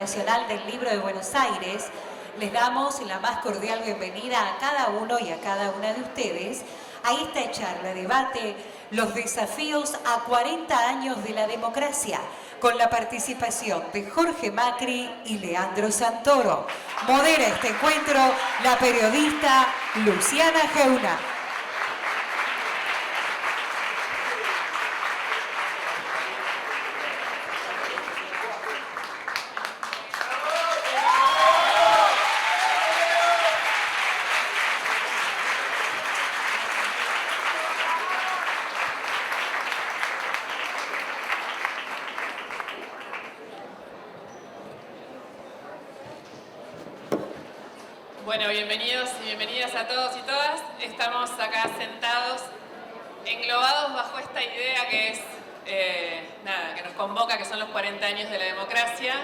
Internacional del Libro de Buenos Aires, les damos la más cordial bienvenida a cada uno y a cada una de ustedes a esta charla, debate, los desafíos a 40 años de la democracia, con la participación de Jorge Macri y Leandro Santoro. Modera este encuentro la periodista Luciana Geuna. Bueno, bienvenidos y bienvenidas a todos y todas. Estamos acá sentados, englobados bajo esta idea que es, que nos convoca, que son los 40 años de la democracia.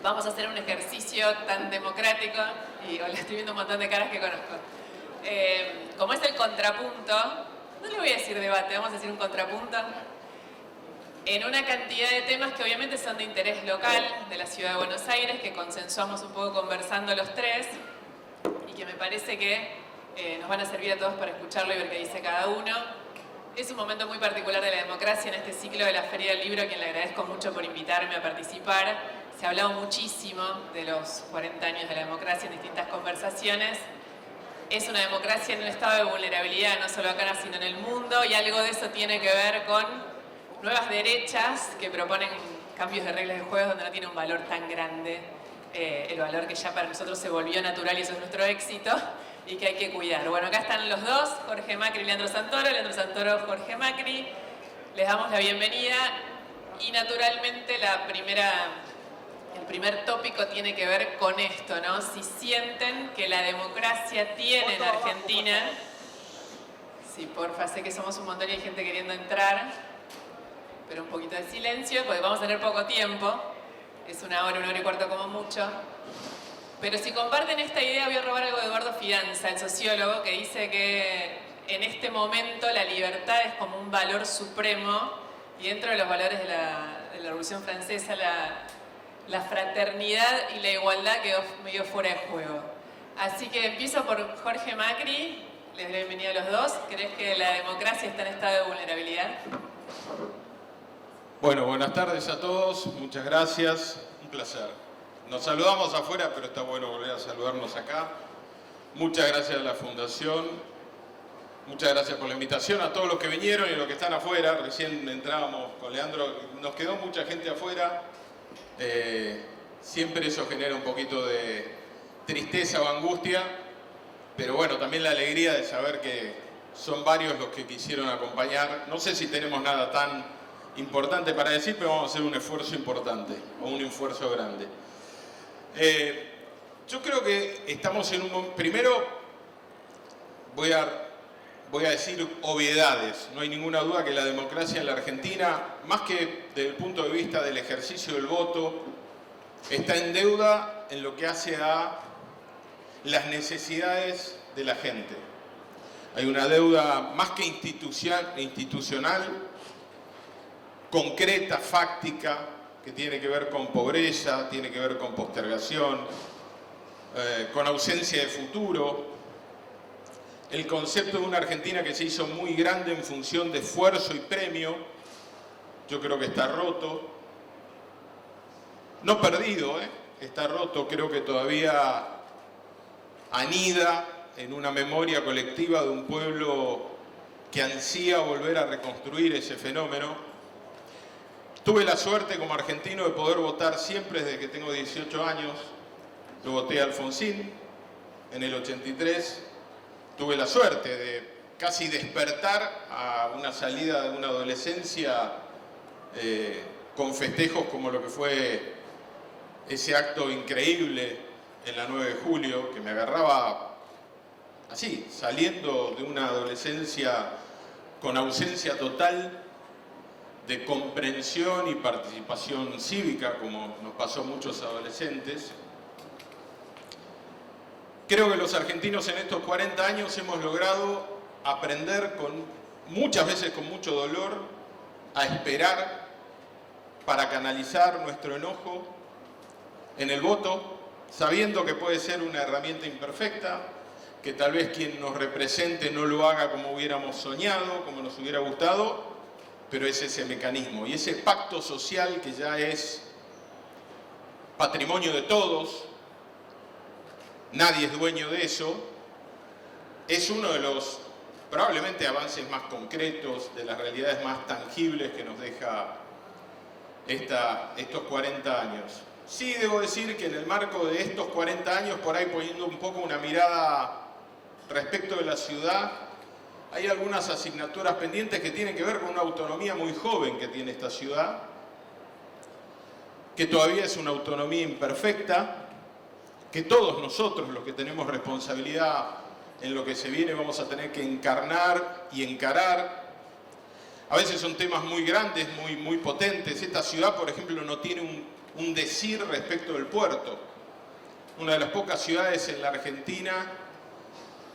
Vamos a hacer un ejercicio tan democrático, y le estoy viendo un montón de caras que conozco. Como es el contrapunto, no le voy a decir debate, vamos a decir un contrapunto, en una cantidad de temas que obviamente son de interés local de la Ciudad de Buenos Aires, que consensuamos un poco conversando los tres y que me parece que nos van a servir a todos para escucharlo y ver qué dice cada uno. Es un momento muy particular de la democracia en este ciclo de la Feria del Libro, a quien le agradezco mucho por invitarme a participar. Se ha hablado muchísimo de los 40 años de la democracia en distintas conversaciones. Es una democracia en un estado de vulnerabilidad, no solo acá, sino en el mundo, y algo de eso tiene que ver con nuevas derechas que proponen cambios de reglas de juego donde no tiene un valor tan grande, el valor que ya para nosotros se volvió natural y eso es nuestro éxito y que hay que cuidar. Bueno, acá están los dos, Jorge Macri y Leandro Santoro, Jorge Macri. Les damos la bienvenida y naturalmente el primer tópico tiene que ver con esto, ¿no? Si sienten que la democracia tiene en Argentina... Sí, porfa, sé que somos un montón y hay gente queriendo entrar, pero un poquito de silencio, porque vamos a tener poco tiempo. Es una hora y cuarto como mucho. Pero si comparten esta idea, voy a robar algo de Eduardo Fidanza, el sociólogo, que dice que en este momento la libertad es como un valor supremo, y dentro de los valores de la Revolución Francesa, la fraternidad y la igualdad quedó medio fuera de juego. Así que empiezo por Jorge Macri. Les doy la bienvenida a los dos. ¿Crees que la democracia está en estado de vulnerabilidad? Bueno, buenas tardes a todos, muchas gracias, un placer. Nos saludamos afuera, pero está bueno volver a saludarnos acá. Muchas gracias a la Fundación, muchas gracias por la invitación a todos los que vinieron y los que están afuera. Recién entrábamos con Leandro, nos quedó mucha gente afuera. Siempre eso genera un poquito de tristeza o angustia, pero bueno, también la alegría de saber que son varios los que quisieron acompañar. No sé si tenemos nada tan importante para decir, pero vamos a hacer un esfuerzo importante, o un esfuerzo grande. Yo creo que estamos en un momento... Primero, voy a decir obviedades. No hay ninguna duda que la democracia en la Argentina, más que desde el punto de vista del ejercicio del voto, está en deuda en lo que hace a las necesidades de la gente. Hay una deuda más que institucional, concreta, fáctica, que tiene que ver con pobreza, tiene que ver con postergación, con ausencia de futuro. El concepto de una Argentina que se hizo muy grande en función de esfuerzo y premio, yo creo que está roto. No perdido, está roto, creo que todavía anida en una memoria colectiva de un pueblo que ansía volver a reconstruir ese fenómeno. Tuve la suerte como argentino de poder votar siempre desde que tengo 18 años. Yo voté a Alfonsín en el 83. Tuve la suerte de casi despertar a una salida de una adolescencia con festejos como lo que fue ese acto increíble en la 9 de julio, que me agarraba así, saliendo de una adolescencia con ausencia total de comprensión y participación cívica, como nos pasó a muchos adolescentes. Creo que los argentinos en estos 40 años hemos logrado aprender, muchas veces con mucho dolor, a esperar para canalizar nuestro enojo en el voto, sabiendo que puede ser una herramienta imperfecta, que tal vez quien nos represente no lo haga como hubiéramos soñado, como nos hubiera gustado, pero es ese mecanismo y ese pacto social que ya es patrimonio de todos, nadie es dueño de eso, es uno de los probablemente avances más concretos, de las realidades más tangibles que nos deja estos 40 años. Sí, debo decir que en el marco de estos 40 años, por ahí poniendo un poco una mirada respecto de la ciudad, hay algunas asignaturas pendientes que tienen que ver con una autonomía muy joven que tiene esta ciudad, que todavía es una autonomía imperfecta, que todos nosotros, los que tenemos responsabilidad en lo que se viene, vamos a tener que encarnar y encarar. A veces son temas muy grandes, muy potentes. Esta ciudad, por ejemplo, no tiene un decir respecto del puerto. Una de las pocas ciudades en la Argentina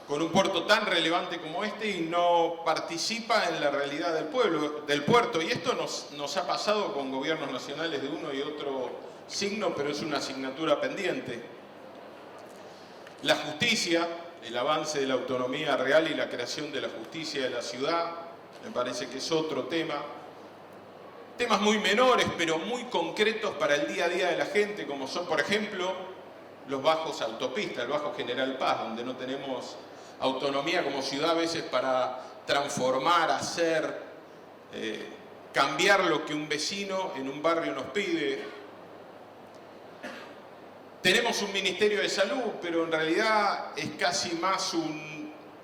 con un puerto tan relevante como este y no participa en la realidad del puerto. Y esto nos ha pasado con gobiernos nacionales de uno y otro signo, pero es una asignatura pendiente. La justicia, el avance de la autonomía real y la creación de la justicia de la ciudad, me parece que es otro tema. Temas muy menores, pero muy concretos para el día a día de la gente, como son, por ejemplo, los bajos autopistas, el Bajo General Paz, donde no tenemos autonomía como ciudad a veces para transformar, hacer, cambiar lo que un vecino en un barrio nos pide. Tenemos un Ministerio de Salud, pero en realidad es casi más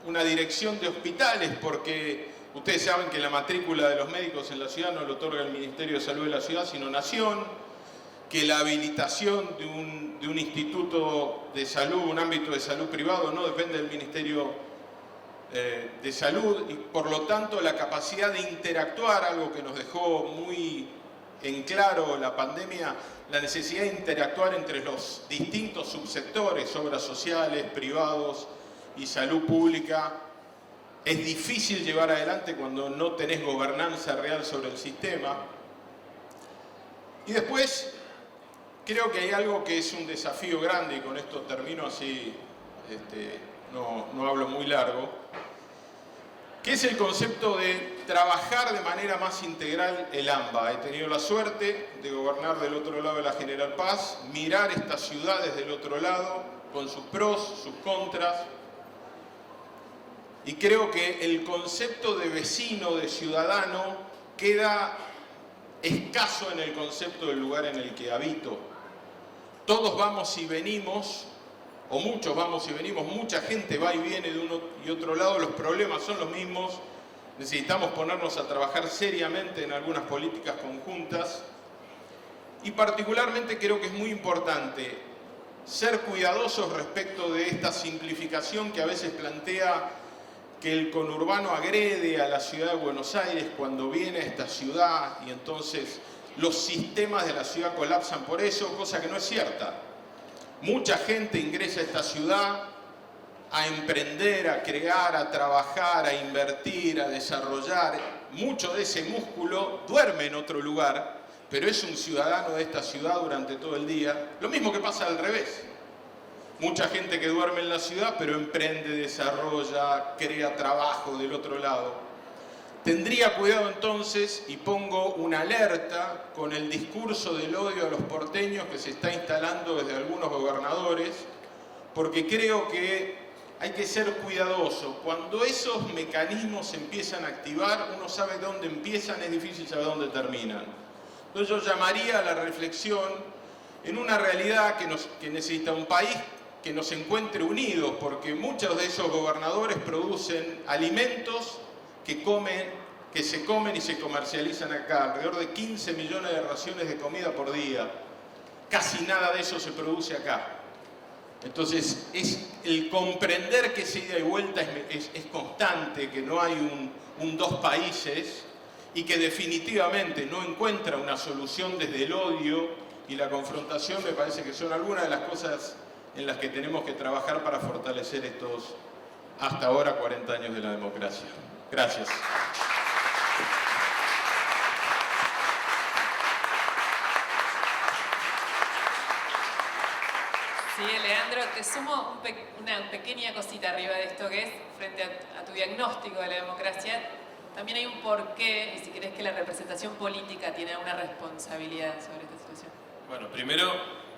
una dirección de hospitales, porque ustedes saben que la matrícula de los médicos en la ciudad no lo otorga el Ministerio de Salud de la ciudad, sino Nación, que la habilitación de un instituto de salud, un ámbito de salud privado, no depende del Ministerio de Salud, y por lo tanto la capacidad de interactuar, algo que nos dejó muy en claro la pandemia, la necesidad de interactuar entre los distintos subsectores, obras sociales, privados y salud pública, es difícil llevar adelante cuando no tenés gobernanza real sobre el sistema. Y después, creo que hay algo que es un desafío grande, y con esto termino así, no hablo muy largo, que es el concepto de trabajar de manera más integral el AMBA. He tenido la suerte de gobernar del otro lado de la General Paz, mirar estas ciudades del otro lado, con sus pros, sus contras, y creo que el concepto de vecino, de ciudadano, queda escaso en el concepto del lugar en el que habito. Todos vamos y venimos, o muchos vamos y venimos, mucha gente va y viene de uno y otro lado, los problemas son los mismos, necesitamos ponernos a trabajar seriamente en algunas políticas conjuntas, y particularmente creo que es muy importante ser cuidadosos respecto de esta simplificación que a veces plantea que el conurbano agrede a la ciudad de Buenos Aires cuando viene a esta ciudad y entonces los sistemas de la ciudad colapsan por eso, cosa que no es cierta. Mucha gente ingresa a esta ciudad a emprender, a crear, a trabajar, a invertir, a desarrollar. Mucho de ese músculo duerme en otro lugar, pero es un ciudadano de esta ciudad durante todo el día. Lo mismo que pasa al revés. Mucha gente que duerme en la ciudad, pero emprende, desarrolla, crea trabajo del otro lado. Tendría cuidado entonces, y pongo una alerta con el discurso del odio a los porteños que se está instalando desde algunos gobernadores, porque creo que hay que ser cuidadoso. Cuando esos mecanismos se empiezan a activar, uno sabe dónde empiezan, es difícil saber dónde terminan. Entonces yo llamaría a la reflexión en una realidad que necesita un país que nos encuentre unidos, porque muchos de esos gobernadores producen alimentos que se comen y se comercializan acá, alrededor de 15 millones de raciones de comida por día. Casi nada de eso se produce acá. Entonces, es el comprender que esa ida y vuelta es constante, que no hay un dos países y que definitivamente no encuentra una solución desde el odio y la confrontación, me parece que son algunas de las cosas en las que tenemos que trabajar para fortalecer estos hasta ahora 40 años de la democracia. Gracias. Sí, Leandro, te sumo una pequeña cosita arriba de esto, que es, frente a tu diagnóstico de la democracia, también hay un porqué, y si querés que la representación política tiene una responsabilidad sobre esta situación. Bueno, primero,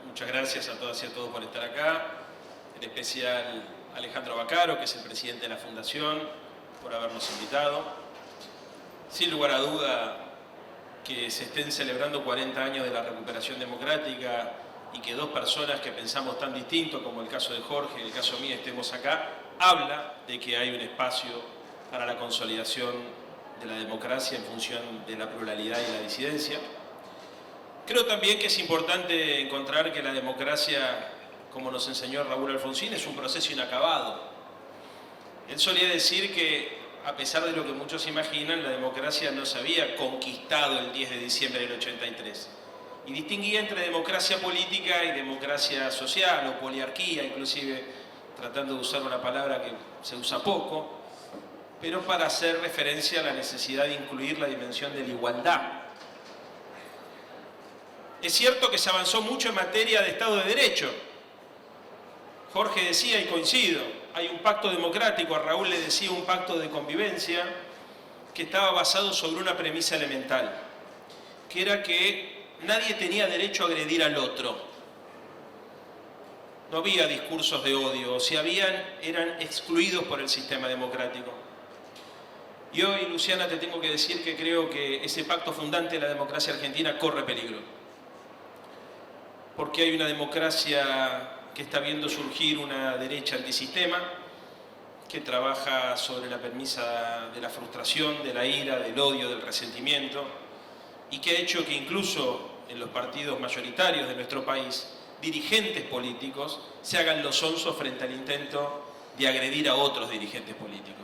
muchas gracias a todas y a todos por estar acá, en especial a Alejandro Baccaro, que es el presidente de la Fundación, por habernos invitado. Sin lugar a duda, que se estén celebrando 40 años de la recuperación democrática y que dos personas que pensamos tan distinto, como el caso de Jorge y el caso mío, estemos acá, habla de que hay un espacio para la consolidación de la democracia en función de la pluralidad y la disidencia. Creo también que es importante encontrar que la democracia, como nos enseñó Raúl Alfonsín, es un proceso inacabado. Él solía decir que, a pesar de lo que muchos imaginan, la democracia no se había conquistado el 10 de diciembre del 83. Y distinguía entre democracia política y democracia social, o poliarquía, inclusive, tratando de usar una palabra que se usa poco, pero para hacer referencia a la necesidad de incluir la dimensión de la igualdad. Es cierto que se avanzó mucho en materia de Estado de Derecho. Jorge decía, y coincido, hay un pacto democrático, a Raúl le decía un pacto de convivencia, que estaba basado sobre una premisa elemental, que era que nadie tenía derecho a agredir al otro. No había discursos de odio, o si habían, eran excluidos por el sistema democrático. Y hoy, Luciana, te tengo que decir que creo que ese pacto fundante de la democracia argentina corre peligro. Porque hay una democracia que está viendo surgir una derecha antisistema, que trabaja sobre la premisa de la frustración, de la ira, del odio, del resentimiento, y que ha hecho que incluso en los partidos mayoritarios de nuestro país, dirigentes políticos se hagan los sonsos frente al intento de agredir a otros dirigentes políticos.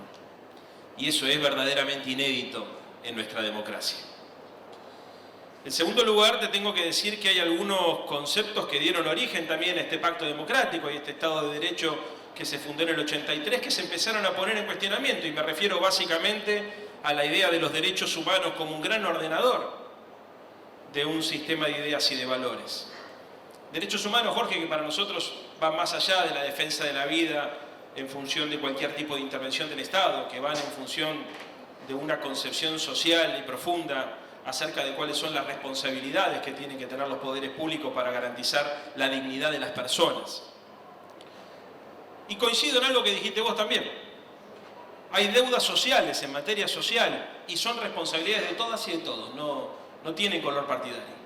Y eso es verdaderamente inédito en nuestra democracia. En segundo lugar, te tengo que decir que hay algunos conceptos que dieron origen también a este pacto democrático y este Estado de Derecho que se fundó en el 83, que se empezaron a poner en cuestionamiento, y me refiero básicamente a la idea de los derechos humanos como un gran ordenador de un sistema de ideas y de valores. Derechos humanos, Jorge, que para nosotros van más allá de la defensa de la vida en función de cualquier tipo de intervención del Estado, que van en función de una concepción social y profunda acerca de cuáles son las responsabilidades que tienen que tener los poderes públicos para garantizar la dignidad de las personas. Y coincido en algo que dijiste vos también. Hay deudas sociales en materia social y son responsabilidades de todas y de todos, no tienen color partidario.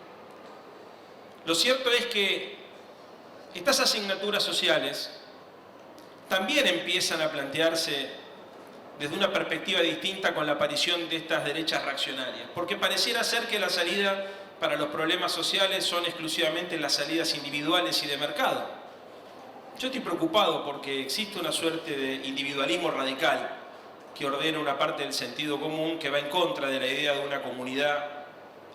Lo cierto es que estas asignaturas sociales también empiezan a plantearse desde una perspectiva distinta con la aparición de estas derechas reaccionarias, porque pareciera ser que la salida para los problemas sociales son exclusivamente las salidas individuales y de mercado. Yo estoy preocupado porque existe una suerte de individualismo radical que ordena una parte del sentido común que va en contra de la idea de una comunidad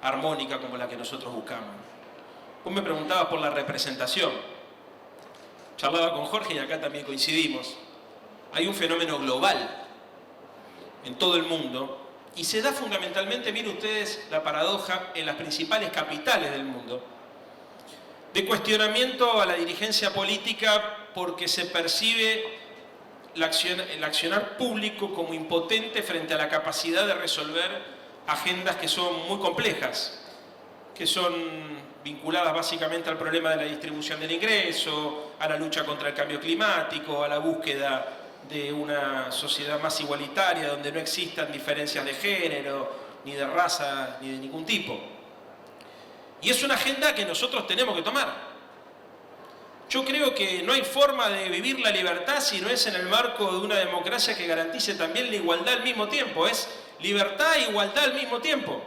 armónica como la que nosotros buscamos. Vos me preguntabas por la representación. Charlaba con Jorge y acá también coincidimos. Hay un fenómeno global en todo el mundo y se da fundamentalmente, miren ustedes la paradoja, en las principales capitales del mundo, de cuestionamiento a la dirigencia política porque se percibe el accionar público como impotente frente a la capacidad de resolver agendas que son muy complejas, que son vinculadas básicamente al problema de la distribución del ingreso, a la lucha contra el cambio climático, a la búsqueda de una sociedad más igualitaria, donde no existan diferencias de género, ni de raza, ni de ningún tipo. Y es una agenda que nosotros tenemos que tomar. Yo creo que no hay forma de vivir la libertad si no es en el marco de una democracia que garantice también la igualdad al mismo tiempo. Es libertad e igualdad al mismo tiempo.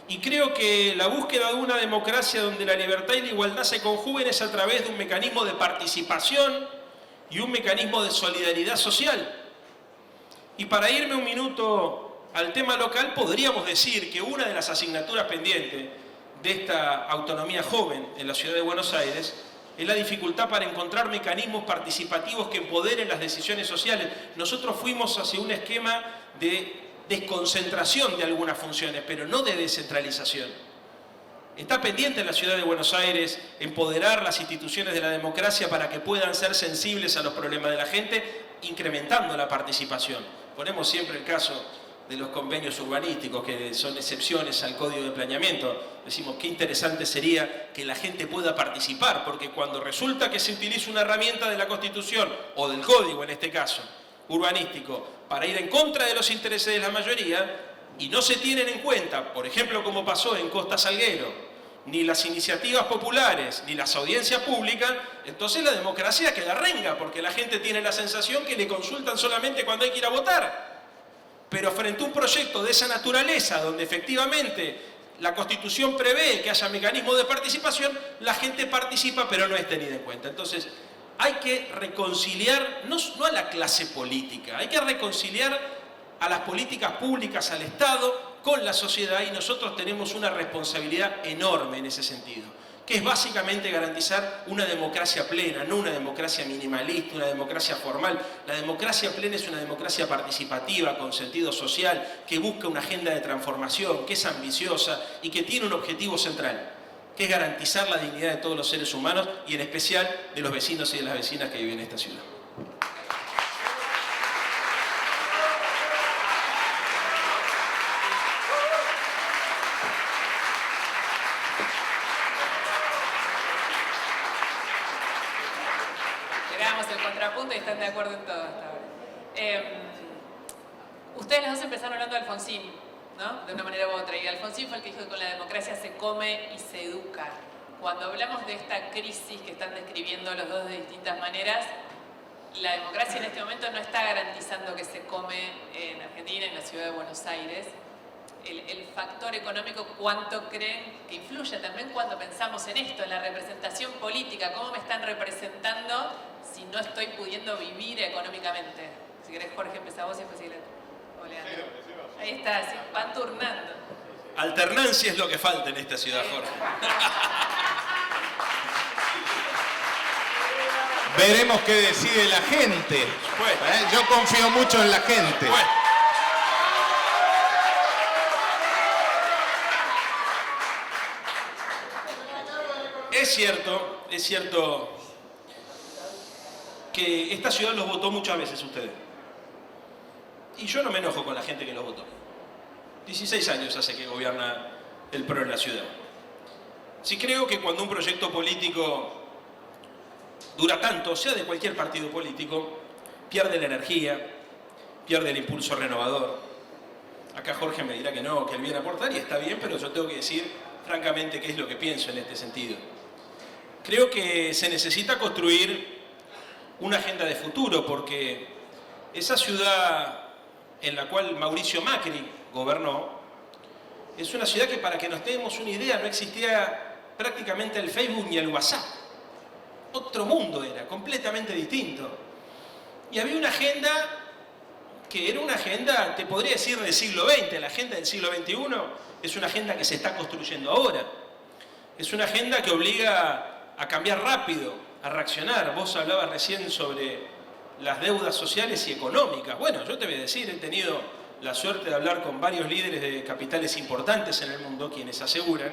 Y creo que la búsqueda de una democracia donde la libertad y la igualdad se conjuguen es a través de un mecanismo de participación y un mecanismo de solidaridad social. Y para irme un minuto al tema local, podríamos decir que una de las asignaturas pendientes de esta autonomía joven en la ciudad de Buenos Aires es la dificultad para encontrar mecanismos participativos que empoderen las decisiones sociales. Nosotros fuimos hacia un esquema de desconcentración de algunas funciones, pero no de descentralización. Está pendiente en la ciudad de Buenos Aires empoderar las instituciones de la democracia para que puedan ser sensibles a los problemas de la gente, incrementando la participación. Ponemos siempre el caso de los convenios urbanísticos, que son excepciones al Código de Planeamiento. Decimos, qué interesante sería que la gente pueda participar, porque cuando resulta que se utiliza una herramienta de la Constitución, o del Código en este caso, urbanístico, para ir en contra de los intereses de la mayoría, y no se tienen en cuenta, por ejemplo, como pasó en Costa Salguero, ni las iniciativas populares, ni las audiencias públicas, entonces la democracia queda renga, porque la gente tiene la sensación que le consultan solamente cuando hay que ir a votar. Pero frente a un proyecto de esa naturaleza, donde efectivamente la Constitución prevé que haya mecanismos de participación, la gente participa pero no es tenida en cuenta. Entonces, hay que reconciliar, no a la clase política, hay que reconciliar a las políticas públicas, al Estado, con la sociedad, y nosotros tenemos una responsabilidad enorme en ese sentido, que es básicamente garantizar una democracia plena, no una democracia minimalista, una democracia formal. La democracia plena es una democracia participativa, con sentido social, que busca una agenda de transformación, que es ambiciosa y que tiene un objetivo central, que es garantizar la dignidad de todos los seres humanos y en especial de los vecinos y de las vecinas que viven en esta ciudad. Y están de acuerdo en todo hasta ahora. Ustedes los dos empezaron hablando de Alfonsín, ¿no? De una manera u otra. Y Alfonsín fue el que dijo que con la democracia se come y se educa. Cuando hablamos de esta crisis que están describiendo los dos de distintas maneras, la democracia en este momento no está garantizando que se come en Argentina, en la ciudad de Buenos Aires. El factor económico, ¿cuánto creen que influye también cuando pensamos en esto, en la representación política? ¿Cómo me están representando si no estoy pudiendo vivir económicamente? Si querés, Jorge, empezá vos y después sigue. Ahí está, sí, van turnando. Alternancia es lo que falta en esta ciudad, Jorge. Veremos qué decide la gente. Yo confío mucho en la gente. Es cierto que esta ciudad los votó muchas veces ustedes. Y yo no me enojo con la gente que los votó. 16 años hace que gobierna el PRO en la ciudad. Sí creo que cuando un proyecto político dura tanto, sea de cualquier partido político, pierde la energía, pierde el impulso renovador. Acá Jorge me dirá que no, que él viene a aportar, y está bien, pero yo tengo que decir francamente qué es lo que pienso en este sentido. Creo que se necesita construir una agenda de futuro, porque esa ciudad en la cual Mauricio Macri gobernó es una ciudad que, para que nos demos una idea, no existía prácticamente el Facebook ni el WhatsApp. Otro mundo era, completamente distinto. Y había una agenda que era una agenda, te podría decir, del siglo XX. La agenda del siglo XXI es una agenda que se está construyendo ahora. Es una agenda que obliga a cambiar rápido, a reaccionar. Vos hablabas recién sobre las deudas sociales y económicas. Bueno, yo te voy a decir, he tenido la suerte de hablar con varios líderes de capitales importantes en el mundo, quienes aseguran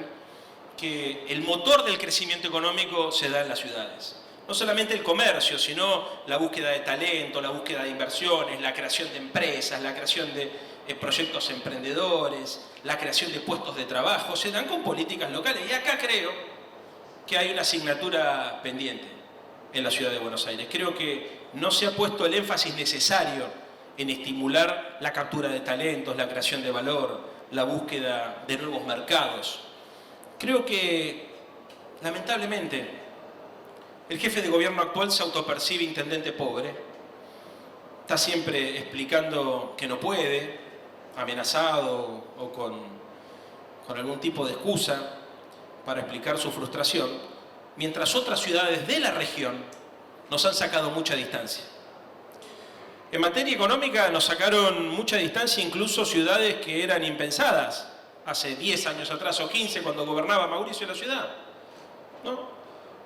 que el motor del crecimiento económico se da en las ciudades. No solamente el comercio, sino la búsqueda de talento, la búsqueda de inversiones, la creación de empresas, la creación de proyectos emprendedores, la creación de puestos de trabajo, se dan con políticas locales. Y acá creo que hay una asignatura pendiente en la ciudad de Buenos Aires. Creo que no se ha puesto el énfasis necesario en estimular la captura de talentos, la creación de valor, la búsqueda de nuevos mercados. Creo que, lamentablemente, el jefe de gobierno actual se autopercibe intendente pobre, está siempre explicando que no puede, amenazado o con algún tipo de excusa para explicar su frustración, mientras otras ciudades de la región nos han sacado mucha distancia. En materia económica nos sacaron mucha distancia incluso ciudades que eran impensadas hace 10 años atrás o 15, cuando gobernaba Mauricio en la ciudad, ¿no?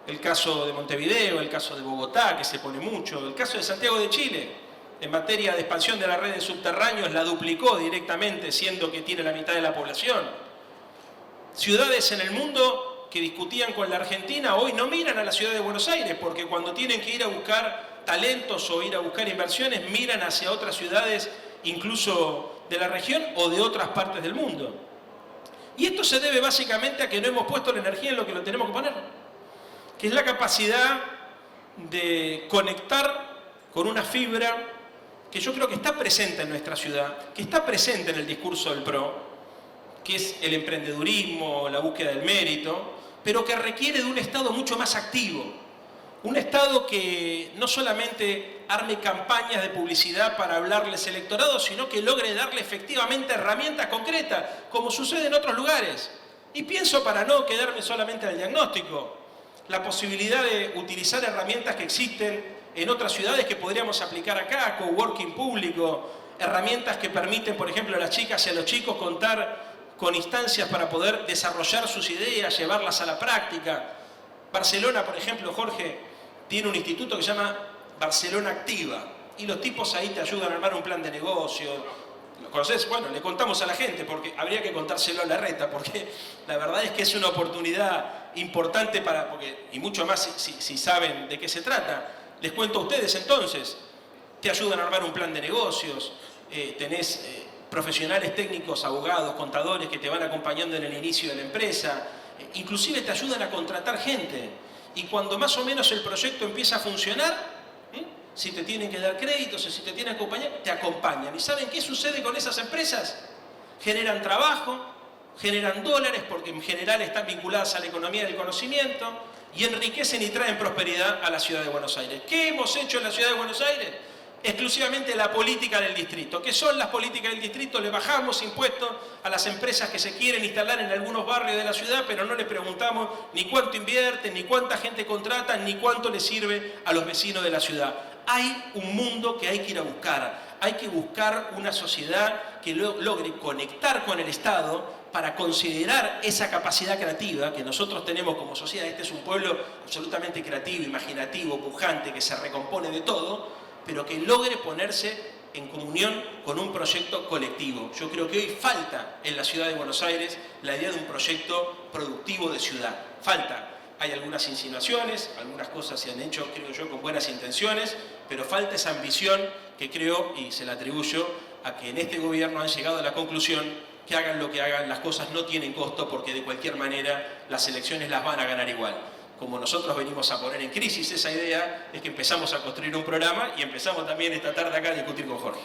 El caso de Montevideo, el caso de Bogotá, que se pone mucho, el caso de Santiago de Chile, en materia de expansión de la red de subterráneos, la duplicó directamente, siendo que tiene la mitad de la población. Ciudades en el mundo que discutían con la Argentina hoy no miran a la ciudad de Buenos Aires, porque cuando tienen que ir a buscar talentos o ir a buscar inversiones, miran hacia otras ciudades, incluso de la región o de otras partes del mundo. Y esto se debe básicamente a que no hemos puesto la energía en lo que lo tenemos que poner, que es la capacidad de conectar con una fibra que yo creo que está presente en nuestra ciudad, que está presente en el discurso del PRO, que es el emprendedurismo, la búsqueda del mérito, pero que requiere de un Estado mucho más activo. Un Estado que no solamente arme campañas de publicidad para hablarles al electorado, sino que logre darle efectivamente herramientas concretas, como sucede en otros lugares. Y pienso, para no quedarme solamente al diagnóstico, la posibilidad de utilizar herramientas que existen en otras ciudades que podríamos aplicar acá, coworking público, herramientas que permiten, por ejemplo, a las chicas y a los chicos contar con instancias para poder desarrollar sus ideas, llevarlas a la práctica. Barcelona, por ejemplo, Jorge, tiene un instituto que se llama Barcelona Activa, y los tipos ahí te ayudan a armar un plan de negocio. ¿Lo conocés? Bueno, le contamos a la gente, porque habría que contárselo a la reta, porque la verdad es que es una oportunidad importante y mucho más si saben de qué se trata. Les cuento a ustedes entonces, te ayudan a armar un plan de negocios, tenés profesionales técnicos, abogados, contadores que te van acompañando en el inicio de la empresa, inclusive te ayudan a contratar gente. Y cuando más o menos el proyecto empieza a funcionar, si te tienen que dar créditos o si te tienen que acompañar, te acompañan. ¿Y saben qué sucede con esas empresas? Generan trabajo, generan dólares, porque en general están vinculadas a la economía del conocimiento, y enriquecen y traen prosperidad a la ciudad de Buenos Aires. ¿Qué hemos hecho en la ciudad de Buenos Aires? Exclusivamente la política del distrito. ¿Qué son las políticas del distrito? Le bajamos impuestos a las empresas que se quieren instalar en algunos barrios de la ciudad, pero no les preguntamos ni cuánto invierten, ni cuánta gente contratan, ni cuánto les sirve a los vecinos de la ciudad. Hay un mundo que hay que ir a buscar. Hay que buscar una sociedad que logre conectar con el Estado para considerar esa capacidad creativa que nosotros tenemos como sociedad. Este es un pueblo absolutamente creativo, imaginativo, pujante, que se recompone de todo, pero que logre ponerse en comunión con un proyecto colectivo. Yo creo que hoy falta en la ciudad de Buenos Aires la idea de un proyecto productivo de ciudad. Falta. Hay algunas insinuaciones, algunas cosas se han hecho, creo yo, con buenas intenciones, pero falta esa ambición que creo, y se la atribuyo, a que en este gobierno han llegado a la conclusión que hagan lo que hagan, las cosas no tienen costo, porque de cualquier manera las elecciones las van a ganar igual. Como nosotros venimos a poner en crisis esa idea, es que empezamos a construir un programa y empezamos también esta tarde acá a discutir con Jorge.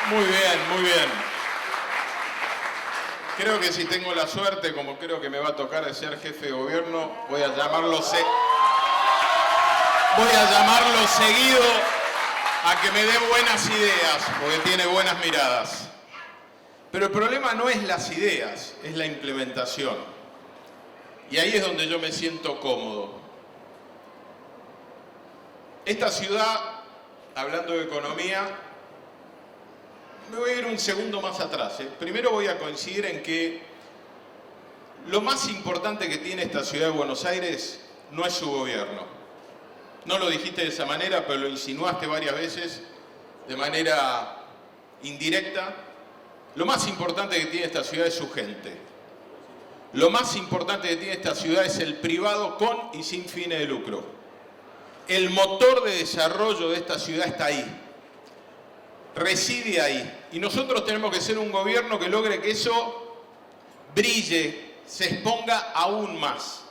Muy bien, muy bien. Creo que si tengo la suerte, como creo que me va a tocar de ser jefe de gobierno, voy a llamarlo seguido a que me dé buenas ideas, porque tiene buenas miradas. Pero el problema no es las ideas, es la implementación. Y ahí es donde yo me siento cómodo. Esta ciudad, hablando de economía, me voy a ir un segundo más atrás. Primero voy a coincidir en que lo más importante que tiene esta ciudad de Buenos Aires no es su gobierno. No lo dijiste de esa manera, pero lo insinuaste varias veces de manera indirecta. Lo más importante que tiene esta ciudad es su gente. Lo más importante que tiene esta ciudad es el privado con y sin fines de lucro. El motor de desarrollo de esta ciudad está ahí. Reside ahí. Y nosotros tenemos que ser un gobierno que logre que eso brille, se exponga aún más.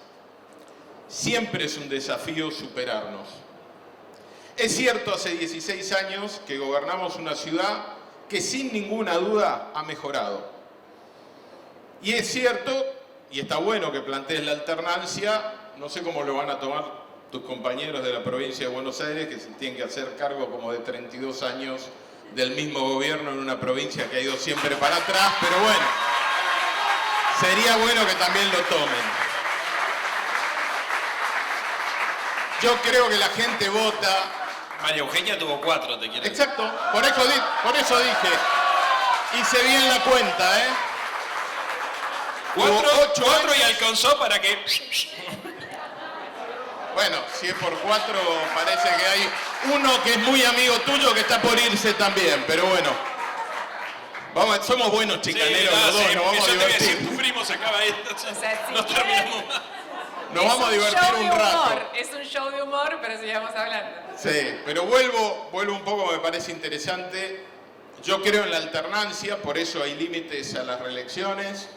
Siempre es un desafío superarnos. Es cierto, hace 16 años que gobernamos una ciudad que sin ninguna duda ha mejorado. Y es cierto, y está bueno que plantees la alternancia, no sé cómo lo van a tomar tus compañeros de la provincia de Buenos Aires, que se tienen que hacer cargo como de 32 años del mismo gobierno en una provincia que ha ido siempre para atrás, pero bueno, sería bueno que también lo tomen. Yo creo que la gente vota. María Eugenia tuvo 4, te quiero decir. Exacto, por eso dije. Hice bien la cuenta, ¿eh? 4 y alcanzó para que... Bueno, si es por 4, parece que hay uno que es muy amigo tuyo que está por irse también, pero bueno. Somos buenos chicaneros los dos, nos vamos a divertir. Si tu primo se acaba esto, O sea, si nos quieren- terminamos más. Nos vamos a divertir un rato. Es un show de humor, pero sigamos hablando. Sí, pero vuelvo un poco, me parece interesante. Yo creo en la alternancia, por eso hay límites a las reelecciones.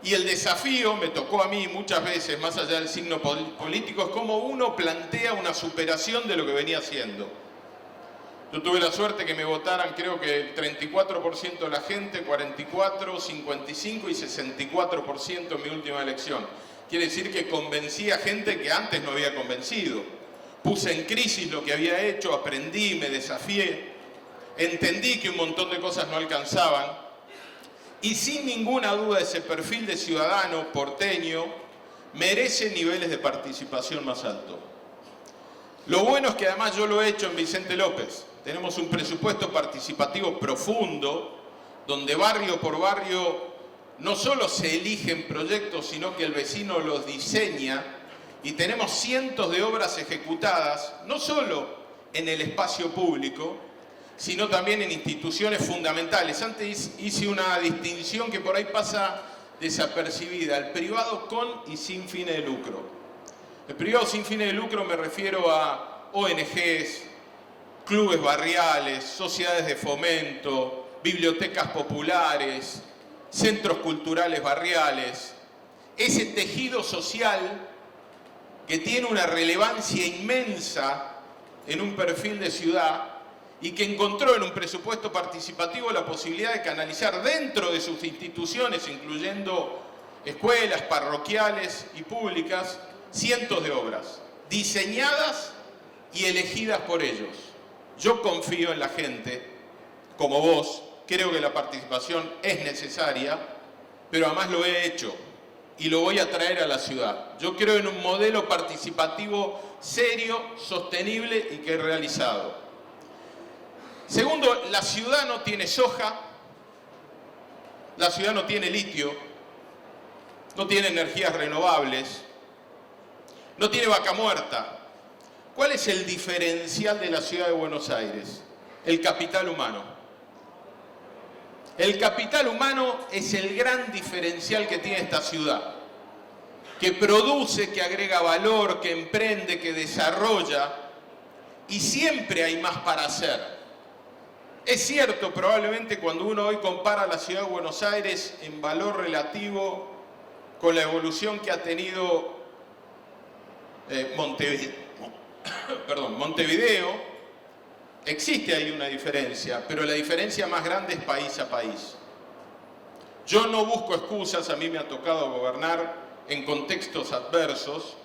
Y el desafío, me tocó a mí muchas veces, más allá del signo político, es cómo uno plantea una superación de lo que venía haciendo. Yo tuve la suerte que me votaran, creo que el 34% de la gente, 44%, 55% y 64% en mi última elección. Quiere decir que convencí a gente que antes no había convencido. Puse en crisis lo que había hecho, aprendí, me desafié, entendí que un montón de cosas no alcanzaban y sin ninguna duda ese perfil de ciudadano porteño merece niveles de participación más altos. Lo bueno es que además yo lo he hecho en Vicente López. Tenemos un presupuesto participativo profundo, donde barrio por barrio no solo se eligen proyectos, sino que el vecino los diseña, y tenemos cientos de obras ejecutadas, no solo en el espacio público, sino también en instituciones fundamentales. Antes hice una distinción que por ahí pasa desapercibida, el privado con y sin fines de lucro. El privado sin fines de lucro me refiero a ONGs, clubes barriales, sociedades de fomento, bibliotecas populares, centros culturales barriales, ese tejido social que tiene una relevancia inmensa en un perfil de ciudad y que encontró en un presupuesto participativo la posibilidad de canalizar dentro de sus instituciones, incluyendo escuelas, parroquiales y públicas, cientos de obras, diseñadas y elegidas por ellos. Yo confío en la gente, como vos, creo que la participación es necesaria, pero además lo he hecho y lo voy a traer a la ciudad. Yo creo en un modelo participativo serio, sostenible y que es realizado. Segundo, la ciudad no tiene soja, la ciudad no tiene litio, no tiene energías renovables, no tiene vaca muerta. ¿Cuál es el diferencial de la ciudad de Buenos Aires? El capital humano. El capital humano es el gran diferencial que tiene esta ciudad, que produce, que agrega valor, que emprende, que desarrolla, y siempre hay más para hacer. Es cierto, probablemente cuando uno hoy compara la ciudad de Buenos Aires en valor relativo con la evolución que ha tenido Montevideo, existe ahí una diferencia, pero la diferencia más grande es país a país. Yo no busco excusas, a mí me ha tocado gobernar en contextos adversos,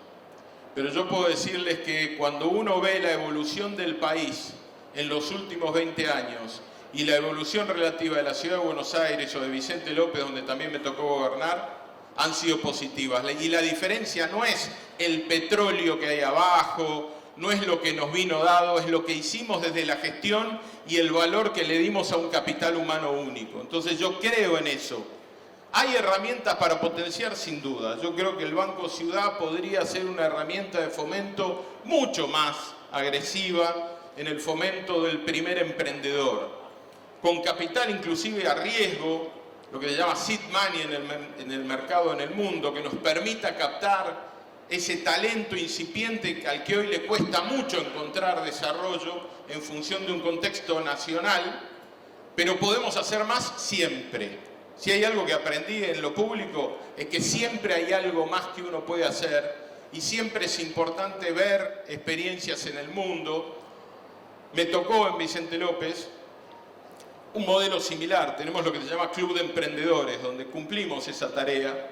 pero yo puedo decirles que cuando uno ve la evolución del país en los últimos 20 años y la evolución relativa de la ciudad de Buenos Aires o de Vicente López, donde también me tocó gobernar, han sido positivas. Y la diferencia no es el petróleo que hay abajo, no es lo que nos vino dado, es lo que hicimos desde la gestión y el valor que le dimos a un capital humano único. Entonces yo creo en eso. Hay herramientas para potenciar sin duda. Yo creo que el Banco Ciudad podría ser una herramienta de fomento mucho más agresiva en el fomento del primer emprendedor, con capital inclusive a riesgo, lo que se llama seed money en el mercado, en el mundo, que nos permita captar ese talento incipiente al que hoy le cuesta mucho encontrar desarrollo en función de un contexto nacional, pero podemos hacer más siempre. Si hay algo que aprendí en lo público es que siempre hay algo más que uno puede hacer y siempre es importante ver experiencias en el mundo. Me tocó en Vicente López un modelo similar. Tenemos lo que se llama Club de Emprendedores, donde cumplimos esa tarea,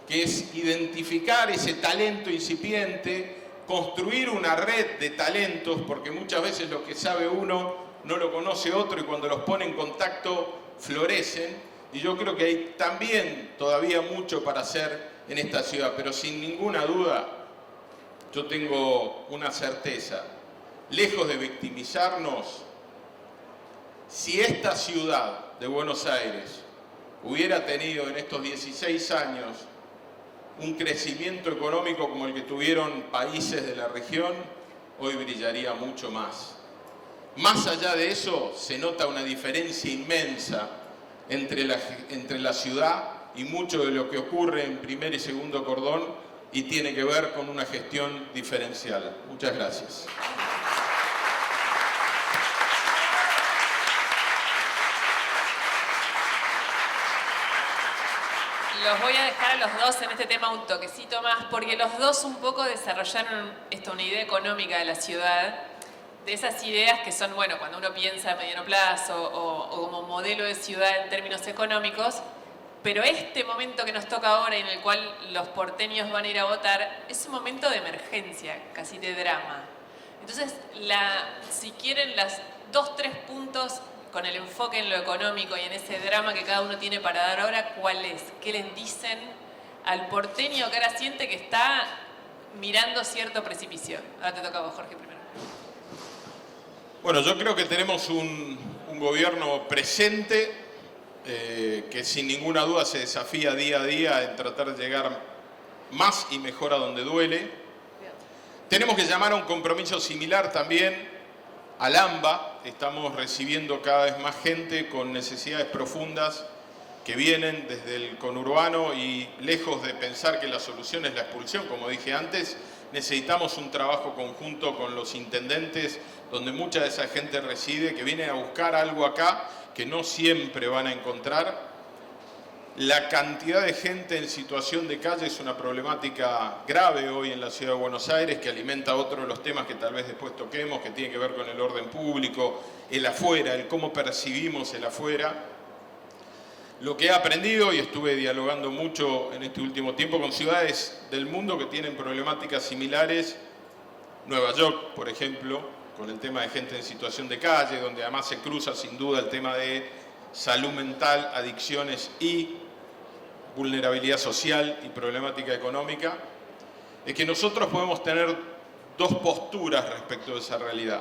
que es identificar ese talento incipiente, construir una red de talentos, porque muchas veces lo que sabe uno no lo conoce otro y cuando los pone en contacto florecen. Y yo creo que hay también todavía mucho para hacer en esta ciudad, pero sin ninguna duda yo tengo una certeza. Lejos de victimizarnos, si esta ciudad de Buenos Aires hubiera tenido en estos 16 años un crecimiento económico como el que tuvieron países de la región, hoy brillaría mucho más. Más allá de eso, se nota una diferencia inmensa entre la ciudad y mucho de lo que ocurre en primer y segundo cordón, y tiene que ver con una gestión diferencial. Muchas gracias. Los voy a dejar a los dos en este tema un toquecito más, porque los dos un poco desarrollaron una idea económica de la ciudad, de esas ideas que son, bueno, cuando uno piensa a mediano plazo o como modelo de ciudad en términos económicos, pero este momento que nos toca ahora, en el cual los porteños van a ir a votar, es un momento de emergencia, casi de drama. Entonces, si quieren, las 2-3 puntos con el enfoque en lo económico y en ese drama que cada uno tiene para dar ahora, ¿cuál es? ¿Qué les dicen al porteño que ahora siente que está mirando cierto precipicio? Ahora te toca a vos, Jorge, primero. Bueno, yo creo que tenemos un gobierno presente que sin ninguna duda se desafía día a día en tratar de llegar más y mejor a donde duele. Tenemos que llamar a un compromiso similar también al AMBA. Estamos recibiendo cada vez más gente con necesidades profundas que vienen desde el conurbano, y lejos de pensar que la solución es la expulsión, como dije antes, necesitamos un trabajo conjunto con los intendentes, donde mucha de esa gente reside, que viene a buscar algo acá que no siempre van a encontrar. La cantidad de gente en situación de calle es una problemática grave hoy en la Ciudad de Buenos Aires, que alimenta otro de los temas que tal vez después toquemos, que tiene que ver con el orden público, el afuera, el cómo percibimos el afuera. Lo que he aprendido, y estuve dialogando mucho en este último tiempo con ciudades del mundo que tienen problemáticas similares, Nueva York, por ejemplo, con el tema de gente en situación de calle, donde además se cruza sin duda el tema de salud mental, adicciones y vulnerabilidad social y problemática económica, es que nosotros podemos tener dos posturas respecto de esa realidad.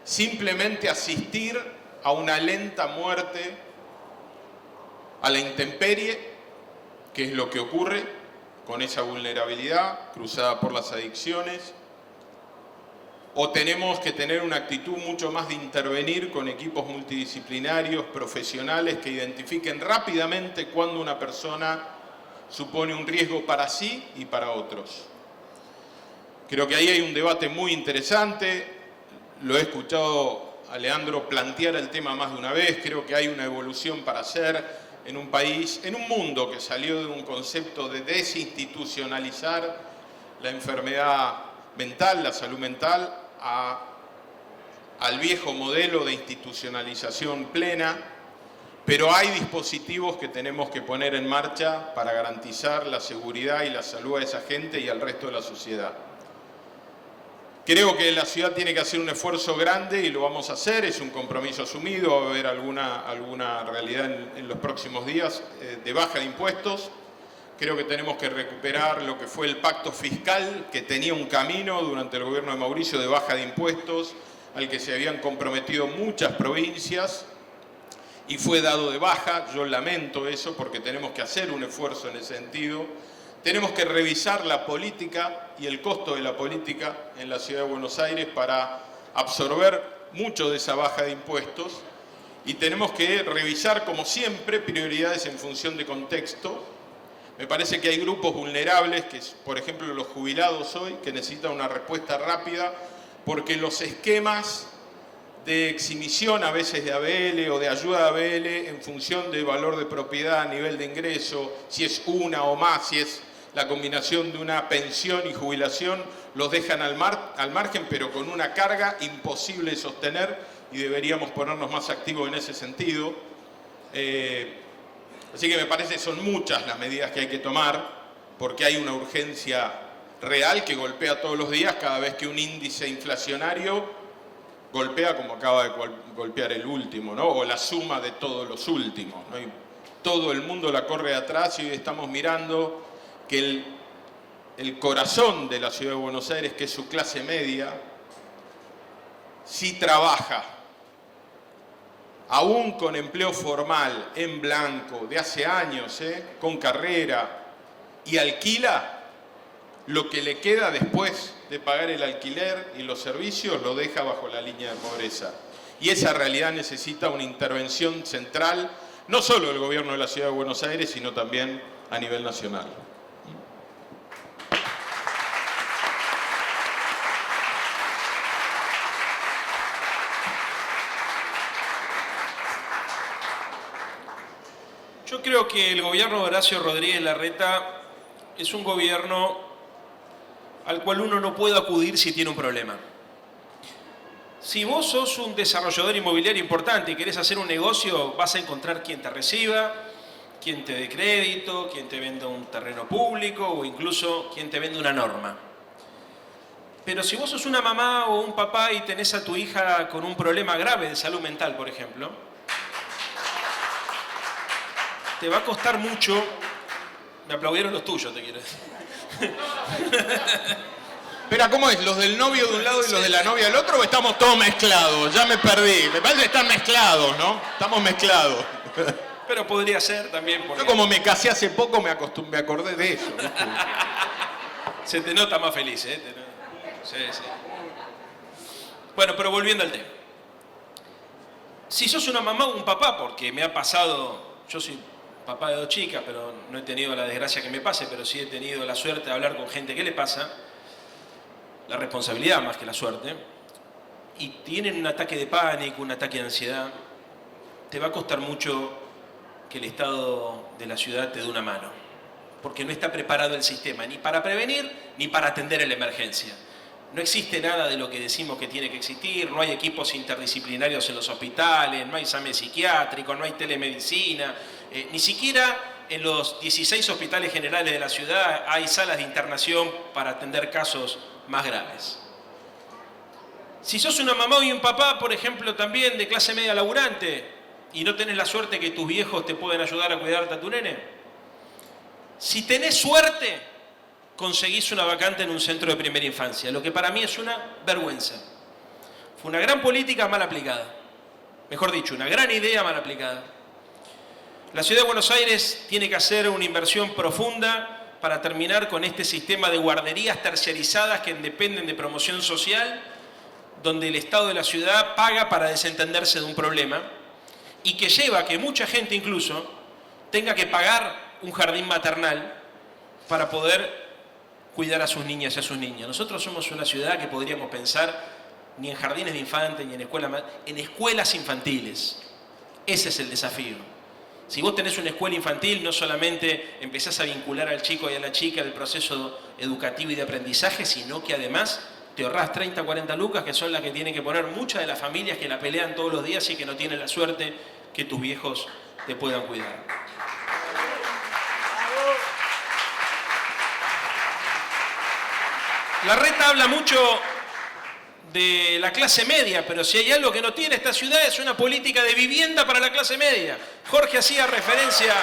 Simplemente asistir a una lenta muerte a la intemperie, que es lo que ocurre con esa vulnerabilidad cruzada por las adicciones, o tenemos que tener una actitud mucho más de intervenir con equipos multidisciplinarios, profesionales, que identifiquen rápidamente cuando una persona supone un riesgo para sí y para otros. Creo que ahí hay un debate muy interesante. Lo he escuchado a Leandro plantear el tema más de una vez. Creo que hay una evolución para hacer en un país, en un mundo que salió de un concepto de desinstitucionalizar la enfermedad mental, la salud mental, al viejo modelo de institucionalización plena, pero hay dispositivos que tenemos que poner en marcha para garantizar la seguridad y la salud a esa gente y al resto de la sociedad. Creo que la ciudad tiene que hacer un esfuerzo grande y lo vamos a hacer, es un compromiso asumido, va a haber alguna realidad en los próximos días de baja de impuestos. Creo que tenemos que recuperar lo que fue el pacto fiscal, que tenía un camino durante el gobierno de Mauricio de baja de impuestos, al que se habían comprometido muchas provincias y fue dado de baja. Yo lamento eso porque tenemos que hacer un esfuerzo en ese sentido. Tenemos que revisar la política y el costo de la política en la Ciudad de Buenos Aires para absorber mucho de esa baja de impuestos, y tenemos que revisar, como siempre, prioridades en función de contexto. Me parece que hay grupos vulnerables, que por ejemplo los jubilados hoy, que necesitan una respuesta rápida, porque los esquemas de exhibición a veces de ABL o de ayuda de ABL en función del valor de propiedad a nivel de ingreso, si es una o más, si es la combinación de una pensión y jubilación, los dejan al margen, pero con una carga imposible de sostener, y deberíamos ponernos más activos en ese sentido. Así que me parece que son muchas las medidas que hay que tomar, porque hay una urgencia real que golpea todos los días cada vez que un índice inflacionario golpea, como acaba de golpear el último, ¿no? O la suma de todos los últimos, ¿no? Y todo el mundo la corre atrás, y hoy estamos mirando que el corazón de la Ciudad de Buenos Aires, que es su clase media, sí trabaja, aún con empleo formal, en blanco, de hace años, con carrera, y alquila, lo que le queda después de pagar el alquiler y los servicios lo deja bajo la línea de pobreza. Y esa realidad necesita una intervención central, no solo del gobierno de la Ciudad de Buenos Aires, sino también a nivel nacional. Yo creo que el gobierno de Horacio Rodríguez Larreta es un gobierno al cual uno no puede acudir si tiene un problema. Si vos sos un desarrollador inmobiliario importante y querés hacer un negocio, vas a encontrar quien te reciba, quien te dé crédito, quien te venda un terreno público o incluso quien te venda una norma. Pero si vos sos una mamá o un papá y tenés a tu hija con un problema grave de salud mental, por ejemplo, te va a costar mucho. Me aplaudieron los tuyos, te quiero decir. Espera, ¿cómo es? ¿Los del novio de un lado y los de la novia del otro o estamos todos mezclados? Ya me perdí. Me parece que están mezclados, ¿no? Estamos mezclados. Pero podría ser también porque... Yo como me casé hace poco me acordé de eso, ¿viste? Se te nota más feliz, ¿eh? Sí, sí. Bueno, pero volviendo al tema. Si sos una mamá o un papá, porque me ha pasado... Yo soy papá de 2 chicas, pero no he tenido la desgracia que me pase, pero sí he tenido la suerte de hablar con gente que le pasa, la responsabilidad más que la suerte, y tienen un ataque de pánico, un ataque de ansiedad, te va a costar mucho que el Estado de la ciudad te dé una mano, porque no está preparado el sistema, ni para prevenir, ni para atender en la emergencia. No existe nada de lo que decimos que tiene que existir, no hay equipos interdisciplinarios en los hospitales, no hay examen psiquiátrico, no hay telemedicina, ni siquiera en los 16 hospitales generales de la ciudad hay salas de internación para atender casos más graves. Si sos una mamá y un papá, por ejemplo, también de clase media laburante, y no tenés la suerte que tus viejos te pueden ayudar a cuidarte a tu nene, si tenés suerte, conseguís una vacante en un centro de primera infancia, lo que para mí es una vergüenza. Fue una gran política mal aplicada. Mejor dicho, una gran idea mal aplicada. La Ciudad de Buenos Aires tiene que hacer una inversión profunda para terminar con este sistema de guarderías terciarizadas que dependen de promoción social, donde el Estado de la ciudad paga para desentenderse de un problema y que lleva a que mucha gente incluso tenga que pagar un jardín maternal para poder cuidar a sus niñas y a sus niños. Nosotros somos una ciudad que podríamos pensar ni en jardines de infantes, ni en escuelas infantiles. Ese es el desafío. Si vos tenés una escuela infantil, no solamente empezás a vincular al chico y a la chica del proceso educativo y de aprendizaje, sino que además te ahorrás 30 o 40 lucas, que son las que tienen que poner muchas de las familias que la pelean todos los días y que no tienen la suerte que tus viejos te puedan cuidar. Larreta habla mucho de la clase media, pero si hay algo que no tiene esta ciudad es una política de vivienda para la clase media. Jorge hacía referencia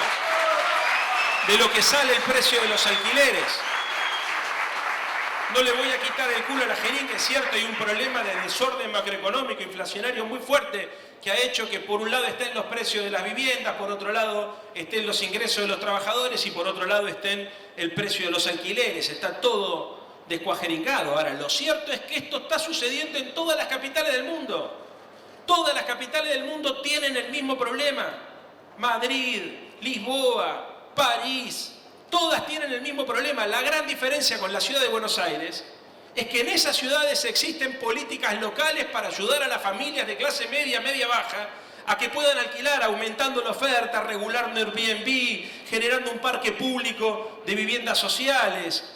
de lo que sale el precio de los alquileres. No le voy a quitar el culo a la jeringa, es cierto, hay un problema de desorden macroeconómico, inflacionario muy fuerte, que ha hecho que por un lado estén los precios de las viviendas, por otro lado estén los ingresos de los trabajadores y por otro lado estén el precio de los alquileres. Está todo descuajeringado. Ahora, lo cierto es que esto está sucediendo en todas las capitales del mundo. Todas las capitales del mundo tienen el mismo problema. Madrid, Lisboa, París, todas tienen el mismo problema. La gran diferencia con la ciudad de Buenos Aires es que en esas ciudades existen políticas locales para ayudar a las familias de clase media, media baja, a que puedan alquilar, aumentando la oferta, regulando Airbnb, generando un parque público de viviendas sociales,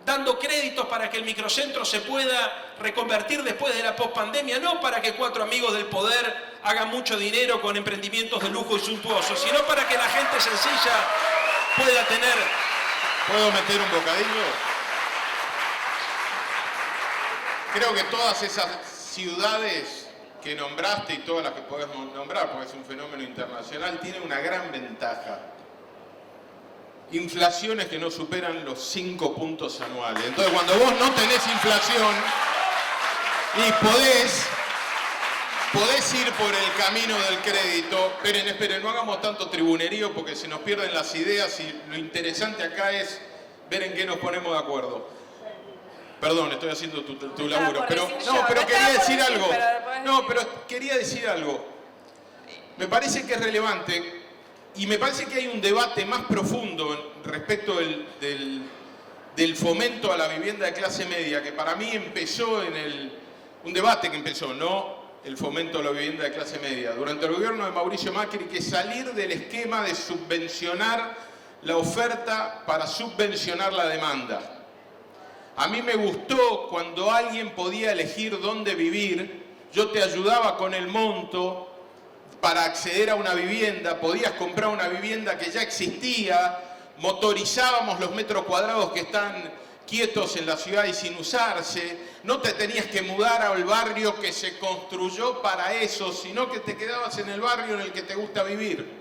dando créditos para que el microcentro se pueda reconvertir después de la pospandemia, no para que 4 amigos del poder hagan mucho dinero con emprendimientos de lujo y suntuosos, sino para que la gente sencilla pueda tener... ¿Puedo meter un bocadillo? Creo que todas esas ciudades que nombraste y todas las que podemos nombrar, porque es un fenómeno internacional, tienen una gran ventaja. Inflaciones que no superan los 5 puntos anuales. Entonces, cuando vos no tenés inflación y podés ir por el camino del crédito, esperen, no hagamos tanto tribunerío porque se nos pierden las ideas y lo interesante acá es ver en qué nos ponemos de acuerdo. Perdón, estoy haciendo tu Estaba laburo, por pero decir no, yo, pero lo quería estaba por decir decir, algo. pero después No, decir. pero quería decir algo. Me parece que es relevante y me parece que hay un debate más profundo respecto del fomento a la vivienda de clase media, que para mí empezó un debate que empezó, no el fomento a la vivienda de clase media, durante el gobierno de Mauricio Macri, que salir del esquema de subvencionar la oferta para subvencionar la demanda. A mí me gustó cuando alguien podía elegir dónde vivir, yo te ayudaba con el monto para acceder a una vivienda, podías comprar una vivienda que ya existía, motorizábamos los metros cuadrados que están quietos en la ciudad y sin usarse, no te tenías que mudar al barrio que se construyó para eso, sino que te quedabas en el barrio en el que te gusta vivir.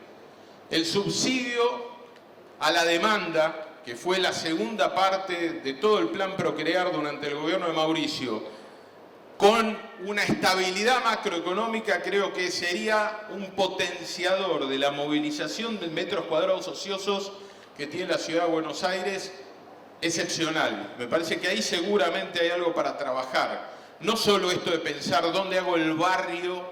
El subsidio a la demanda, que fue la segunda parte de todo el plan Procrear durante el gobierno de Mauricio, con una estabilidad macroeconómica, creo que sería un potenciador de la movilización de metros cuadrados ociosos que tiene la ciudad de Buenos Aires, excepcional. Me parece que ahí seguramente hay algo para trabajar. No solo esto de pensar dónde hago el barrio,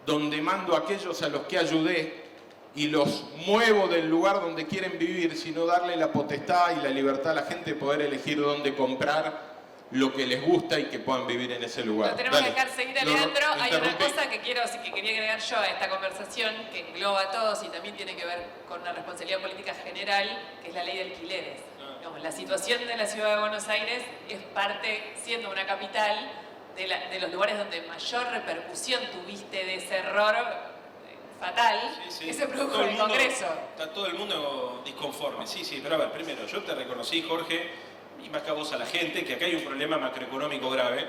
donde mando a aquellos a los que ayudé y los muevo del lugar donde quieren vivir, sino darle la potestad y la libertad a la gente de poder elegir dónde comprar lo que les gusta y que puedan vivir en ese lugar. Lo tenemos Dale. que dejar seguir a Lo Leandro. Hay una interrumpí. cosa que quería agregar yo a esta conversación, que engloba a todos y también tiene que ver con una responsabilidad política general, que es la ley de alquileres. Digamos, la situación de la ciudad de Buenos Aires es parte, siendo una capital, de los lugares donde mayor repercusión tuviste de ese error fatal que se produjo en el Congreso. Está todo el mundo disconforme, sí, pero a ver, primero, yo te reconocí, Jorge, y más que a vos a la gente, que acá hay un problema macroeconómico grave,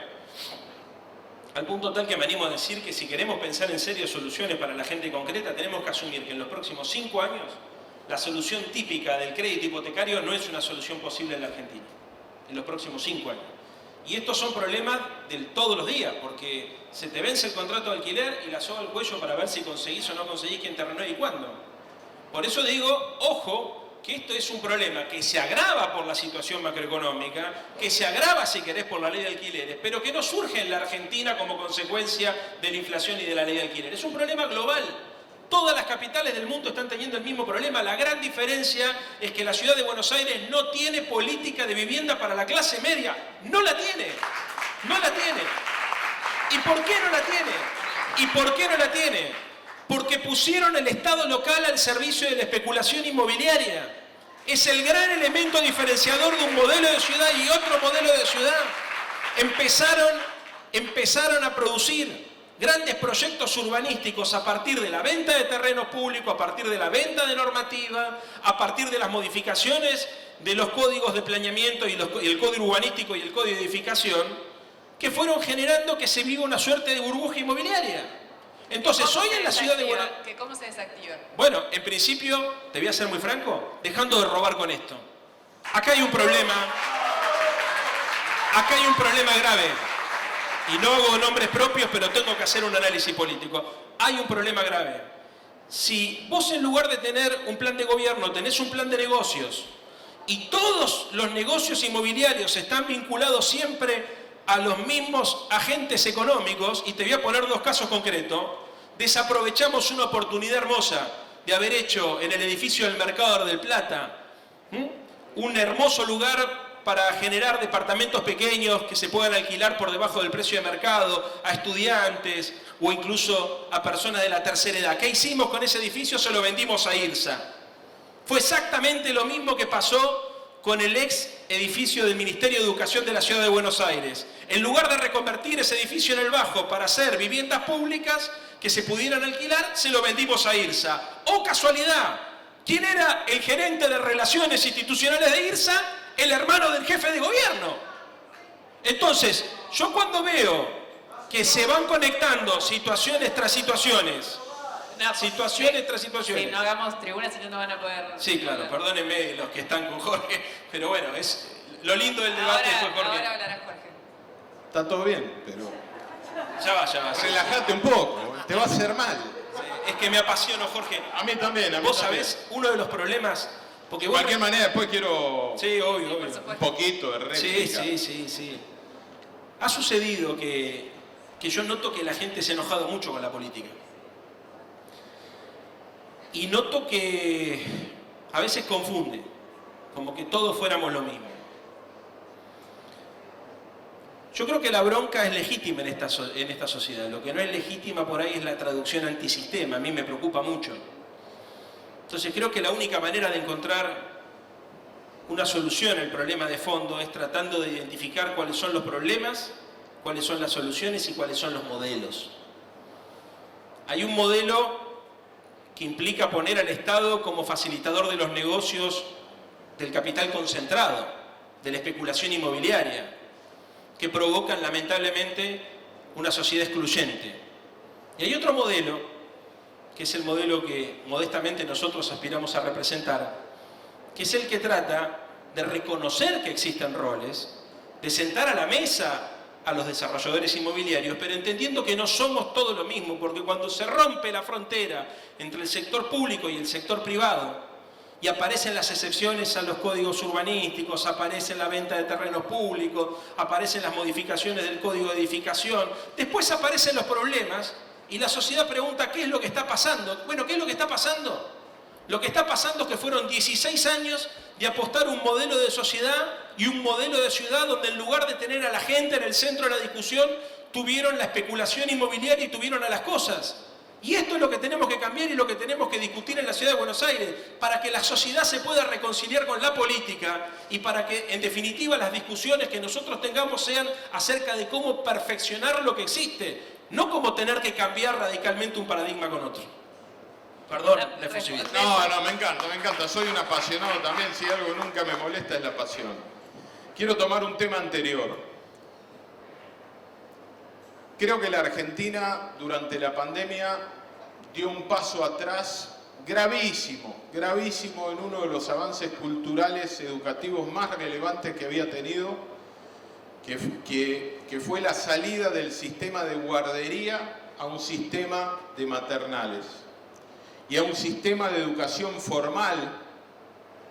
al punto tal que me animo a decir que si queremos pensar en serias soluciones para la gente concreta, tenemos que asumir que en los próximos 5 años la solución típica del crédito hipotecario no es una solución posible en la Argentina, en los próximos 5 años. Y estos son problemas de todos los días, porque se te vence el contrato de alquiler y la soga al cuello para ver si conseguís o no conseguís quién te renueve y cuándo. Por eso digo, ojo, que esto es un problema que se agrava por la situación macroeconómica, que se agrava, si querés, por la ley de alquileres, pero que no surge en la Argentina como consecuencia de la inflación y de la ley de alquileres. Es un problema global. Todas las capitales del mundo están teniendo el mismo problema. La gran diferencia es que la ciudad de Buenos Aires no tiene política de vivienda para la clase media. No la tiene. No la tiene. ¿Y por qué no la tiene? ¿Y por qué no la tiene? Porque pusieron el Estado local al servicio de la especulación inmobiliaria. Es el gran elemento diferenciador de un modelo de ciudad y otro modelo de ciudad. Empezaron a producir grandes proyectos urbanísticos a partir de la venta de terrenos públicos, a partir de la venta de normativa, a partir de las modificaciones de los códigos de planeamiento y el código urbanístico y el código de edificación, que fueron generando que se viva una suerte de burbuja inmobiliaria. Entonces, hoy en la ciudad de Buenos Aires... ¿Cómo se desactiva? Bueno, en principio, te voy a ser muy franco, dejando de robar con esto. Acá hay un problema grave. Y no hago nombres propios, pero tengo que hacer un análisis político. Hay un problema grave. Si vos en lugar de tener un plan de gobierno, tenés un plan de negocios, y todos los negocios inmobiliarios están vinculados siempre a los mismos agentes económicos, y te voy a poner 2 casos concretos, desaprovechamos una oportunidad hermosa de haber hecho en el edificio del Mercado del Plata un hermoso lugar para generar departamentos pequeños que se puedan alquilar por debajo del precio de mercado a estudiantes o incluso a personas de la tercera edad. ¿Qué hicimos con ese edificio? Se lo vendimos a IRSA. Fue exactamente lo mismo que pasó con el ex edificio del Ministerio de Educación de la Ciudad de Buenos Aires. En lugar de reconvertir ese edificio en el Bajo para hacer viviendas públicas que se pudieran alquilar, se lo vendimos a IRSA. ¡Oh, casualidad! ¿Quién era el gerente de Relaciones Institucionales de IRSA? El hermano del jefe de gobierno. Entonces, yo cuando veo que se van conectando situaciones tras situaciones, tras situaciones. Sí, no hagamos tribunas, si no, no van a poder... Sí, claro, perdónenme los que están con Jorge, pero bueno, es lo lindo del debate fue Jorge. Ahora hablará Jorge. Está todo bien, pero Ya va. Sí. relájate un poco, te va a hacer mal. Es que me apasiono, Jorge. A mí también, Vos sabés, uno de los problemas... Porque de cualquier manera, después quiero Sí, obvio. un poquito de réplica. Sí. Ha sucedido que yo noto que la gente se ha enojado mucho con la política. Y noto que a veces confunde, como que todos fuéramos lo mismo. Yo creo que la bronca es legítima en esta sociedad. Lo que no es legítima por ahí es la traducción antisistema. A mí me preocupa mucho. Entonces creo que la única manera de encontrar una solución al problema de fondo es tratando de identificar cuáles son los problemas, cuáles son las soluciones y cuáles son los modelos. Hay un modelo que implica poner al Estado como facilitador de los negocios del capital concentrado, de la especulación inmobiliaria, que provocan lamentablemente una sociedad excluyente. Y hay otro modelo, que es el modelo que modestamente nosotros aspiramos a representar, que es el que trata de reconocer que existen roles, de sentar a la mesa a los desarrolladores inmobiliarios, pero entendiendo que no somos todos lo mismo, porque cuando se rompe la frontera entre el sector público y el sector privado, y aparecen las excepciones a los códigos urbanísticos, aparece la venta de terrenos públicos, aparecen las modificaciones del código de edificación, después aparecen los problemas y la sociedad pregunta ¿qué es lo que está pasando? Bueno, ¿qué es lo que está pasando? Lo que está pasando es que fueron 16 años de apostar un modelo de sociedad y un modelo de ciudad donde en lugar de tener a la gente en el centro de la discusión, tuvieron la especulación inmobiliaria y tuvieron a las cosas. Y esto es lo que tenemos que cambiar y lo que tenemos que discutir en la ciudad de Buenos Aires, para que la sociedad se pueda reconciliar con la política y para que, en definitiva, las discusiones que nosotros tengamos sean acerca de cómo perfeccionar lo que existe, no como tener que cambiar radicalmente un paradigma con otro. Perdón, la efusividad. No, me encanta. Soy un apasionado también. Si algo nunca me molesta es la pasión. Quiero tomar un tema anterior. Creo que la Argentina durante la pandemia dio un paso atrás gravísimo en uno de los avances culturales educativos más relevantes que había tenido, que fue la salida del sistema de guardería a un sistema de maternales y a un sistema de educación formal,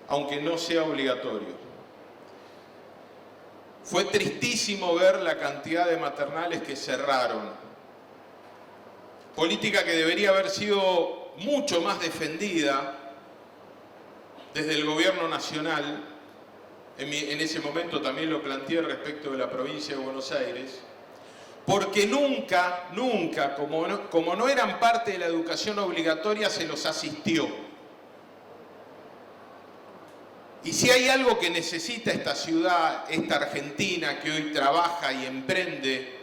aunque no sea obligatorio. Fue tristísimo ver la cantidad de maternales que cerraron. Política que debería haber sido mucho más defendida desde el gobierno nacional. En ese momento también lo planteé respecto de la provincia de Buenos Aires. Porque nunca, como no eran parte de la educación obligatoria, se los asistió. Y si hay algo que necesita esta ciudad, esta Argentina que hoy trabaja y emprende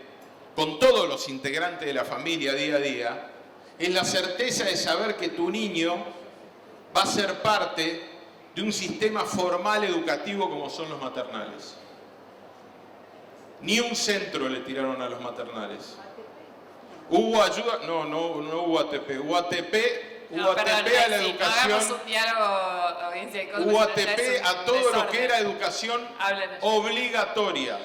con todos los integrantes de la familia día a día, es la certeza de saber que tu niño va a ser parte de un sistema formal educativo como son los maternales. Ni un centro le tiraron a los maternales. ¿Hubo ayuda? No hubo ATP. Hubo ATP a la educación. Hubo ATP a todo lo que era educación obligatoria.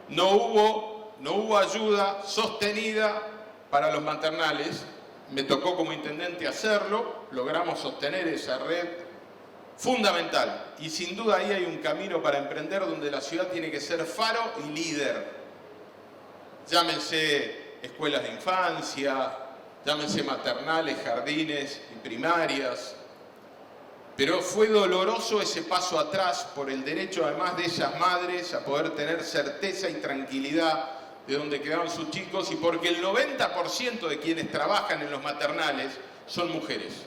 No hubo ayuda sostenida para los maternales. Me tocó como intendente hacerlo. Logramos sostener esa red fundamental. Y sin duda ahí hay un camino para emprender donde la ciudad tiene que ser faro y líder. Llámense escuelas de infancia, llámense maternales, jardines y primarias. Pero fue doloroso ese paso atrás por el derecho además de esas madres a poder tener certeza y tranquilidad de dónde quedaban sus chicos y porque el 90% de quienes trabajan en los maternales son mujeres.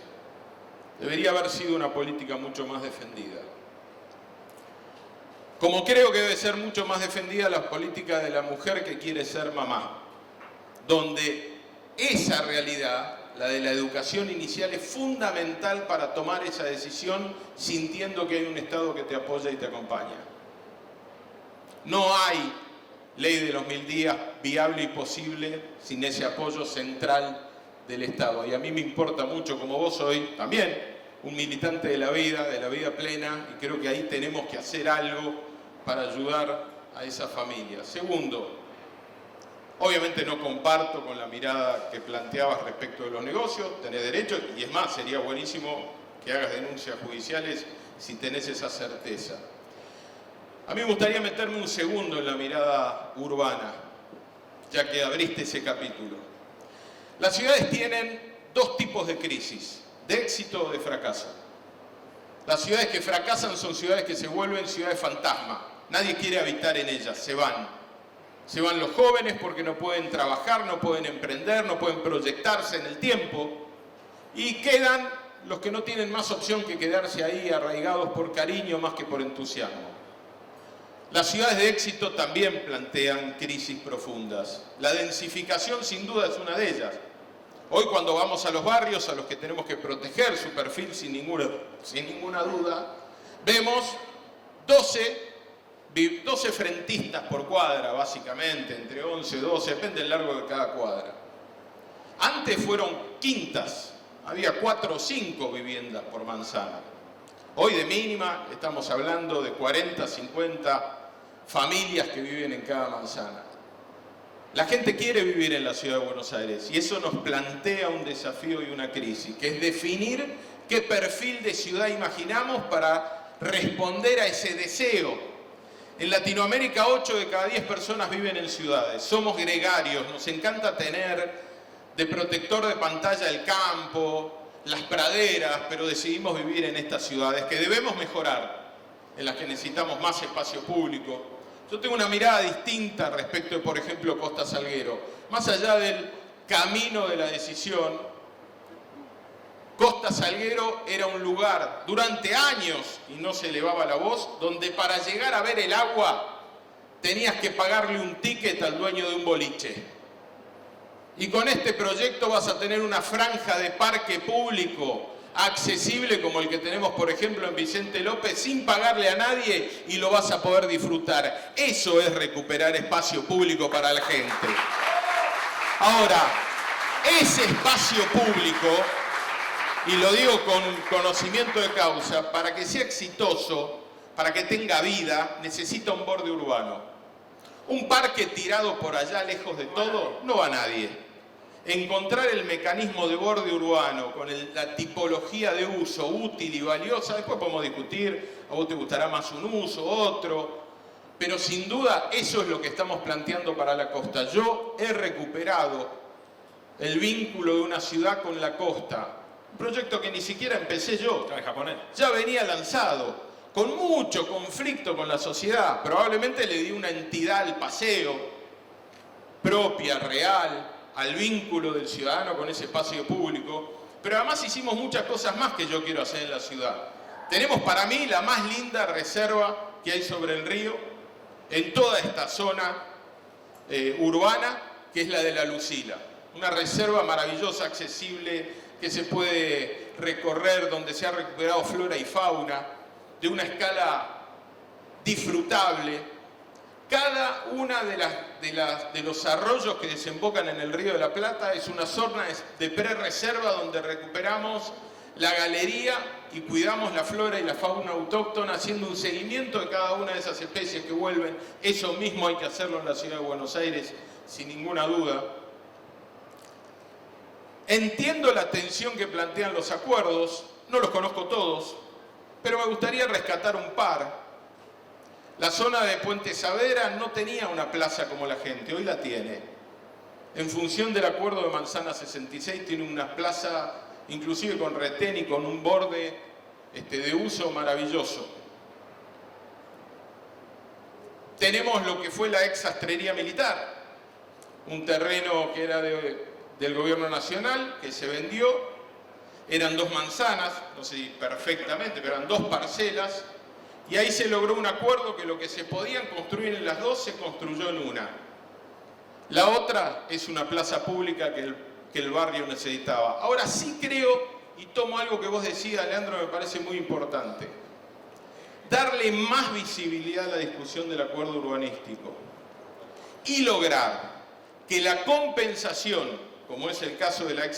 Debería haber sido una política mucho más defendida. Como creo que debe ser mucho más defendida la política de la mujer que quiere ser mamá, donde esa realidad, la de la educación inicial, es fundamental para tomar esa decisión sintiendo que hay un Estado que te apoya y te acompaña. No hay ley de los 1000 días viable y posible sin ese apoyo central del Estado. Y a mí me importa mucho, como vos soy también un militante de la vida plena, y creo que ahí tenemos que hacer algo para ayudar a esa familia. Segundo, obviamente no comparto con la mirada que planteabas respecto de los negocios, tenés derecho, y es más, sería buenísimo que hagas denuncias judiciales si tenés esa certeza. A mí me gustaría meterme un segundo en la mirada urbana, ya que abriste ese capítulo. Las ciudades tienen dos tipos de crisis, de éxito o de fracaso. Las ciudades que fracasan son ciudades que se vuelven ciudades fantasma. Nadie quiere habitar en ellas, se van. Se van los jóvenes porque no pueden trabajar, no pueden emprender, no pueden proyectarse en el tiempo. Y quedan los que no tienen más opción que quedarse ahí arraigados por cariño más que por entusiasmo. Las ciudades de éxito también plantean crisis profundas. La densificación sin duda es una de ellas. Hoy cuando vamos a los barrios a los que tenemos que proteger su perfil sin ninguna duda, vemos 12 frentistas por cuadra, básicamente, entre 11 y 12, depende del largo de cada cuadra. Antes fueron quintas, había 4 o 5 viviendas por manzana. Hoy de mínima estamos hablando de 40, 50 familias que viven en cada manzana. La gente quiere vivir en la ciudad de Buenos Aires y eso nos plantea un desafío y una crisis, que es definir qué perfil de ciudad imaginamos para responder a ese deseo. En Latinoamérica 8 de cada 10 personas viven en ciudades, somos gregarios, nos encanta tener de protector de pantalla el campo, las praderas, pero decidimos vivir en estas ciudades que debemos mejorar, en las que necesitamos más espacio público. Yo tengo una mirada distinta respecto de, por ejemplo, Costa Salguero. Más allá del camino de la decisión, Costa Salguero era un lugar durante años, y no se elevaba la voz, donde para llegar a ver el agua tenías que pagarle un ticket al dueño de un boliche. Y con este proyecto vas a tener una franja de parque público accesible como el que tenemos, por ejemplo, en Vicente López, sin pagarle a nadie y lo vas a poder disfrutar. Eso es recuperar espacio público para la gente. Ahora, ese espacio público, y lo digo con conocimiento de causa, para que sea exitoso, para que tenga vida, necesita un borde urbano. Un parque tirado por allá lejos de todo, no va nadie. Encontrar el mecanismo de borde urbano con la tipología de uso útil y valiosa, después podemos discutir, a vos te gustará más un uso, otro, pero sin duda eso es lo que estamos planteando para la costa. Yo he recuperado el vínculo de una ciudad con la costa, un proyecto que ni siquiera empecé yo, ya venía lanzado, con mucho conflicto con la sociedad, probablemente le di una entidad al paseo, propia, real, al vínculo del ciudadano con ese espacio público, pero además hicimos muchas cosas más que yo quiero hacer en la ciudad. Tenemos para mí la más linda reserva que hay sobre el río, en toda esta zona urbana, que es la de la Lucila. Una reserva maravillosa, accesible, que se puede recorrer, donde se ha recuperado flora y fauna, de una escala disfrutable. Cada una de los arroyos que desembocan en el Río de la Plata es una zona de pre-reserva donde recuperamos la galería y cuidamos la flora y la fauna autóctona, haciendo un seguimiento de cada una de esas especies que vuelven. Eso mismo hay que hacerlo en la ciudad de Buenos Aires, sin ninguna duda. Entiendo la tensión que plantean los acuerdos, no los conozco todos, pero me gustaría rescatar un par. La zona de Puente Saavedra no tenía una plaza como la gente, hoy la tiene. En función del acuerdo de Manzana 66 tiene una plaza, inclusive con retén y con un borde de uso maravilloso. Tenemos lo que fue la ex sastrería militar, un terreno que era del gobierno nacional, que se vendió. Eran 2 manzanas, no sé si perfectamente, pero eran 2 parcelas. Y ahí se logró un acuerdo que lo que se podían construir en las 2 se construyó en una. La otra es una plaza pública que el barrio necesitaba. Ahora sí creo, y tomo algo que vos decías, Leandro, me parece muy importante, darle más visibilidad a la discusión del acuerdo urbanístico y lograr que la compensación, como es el caso de la ex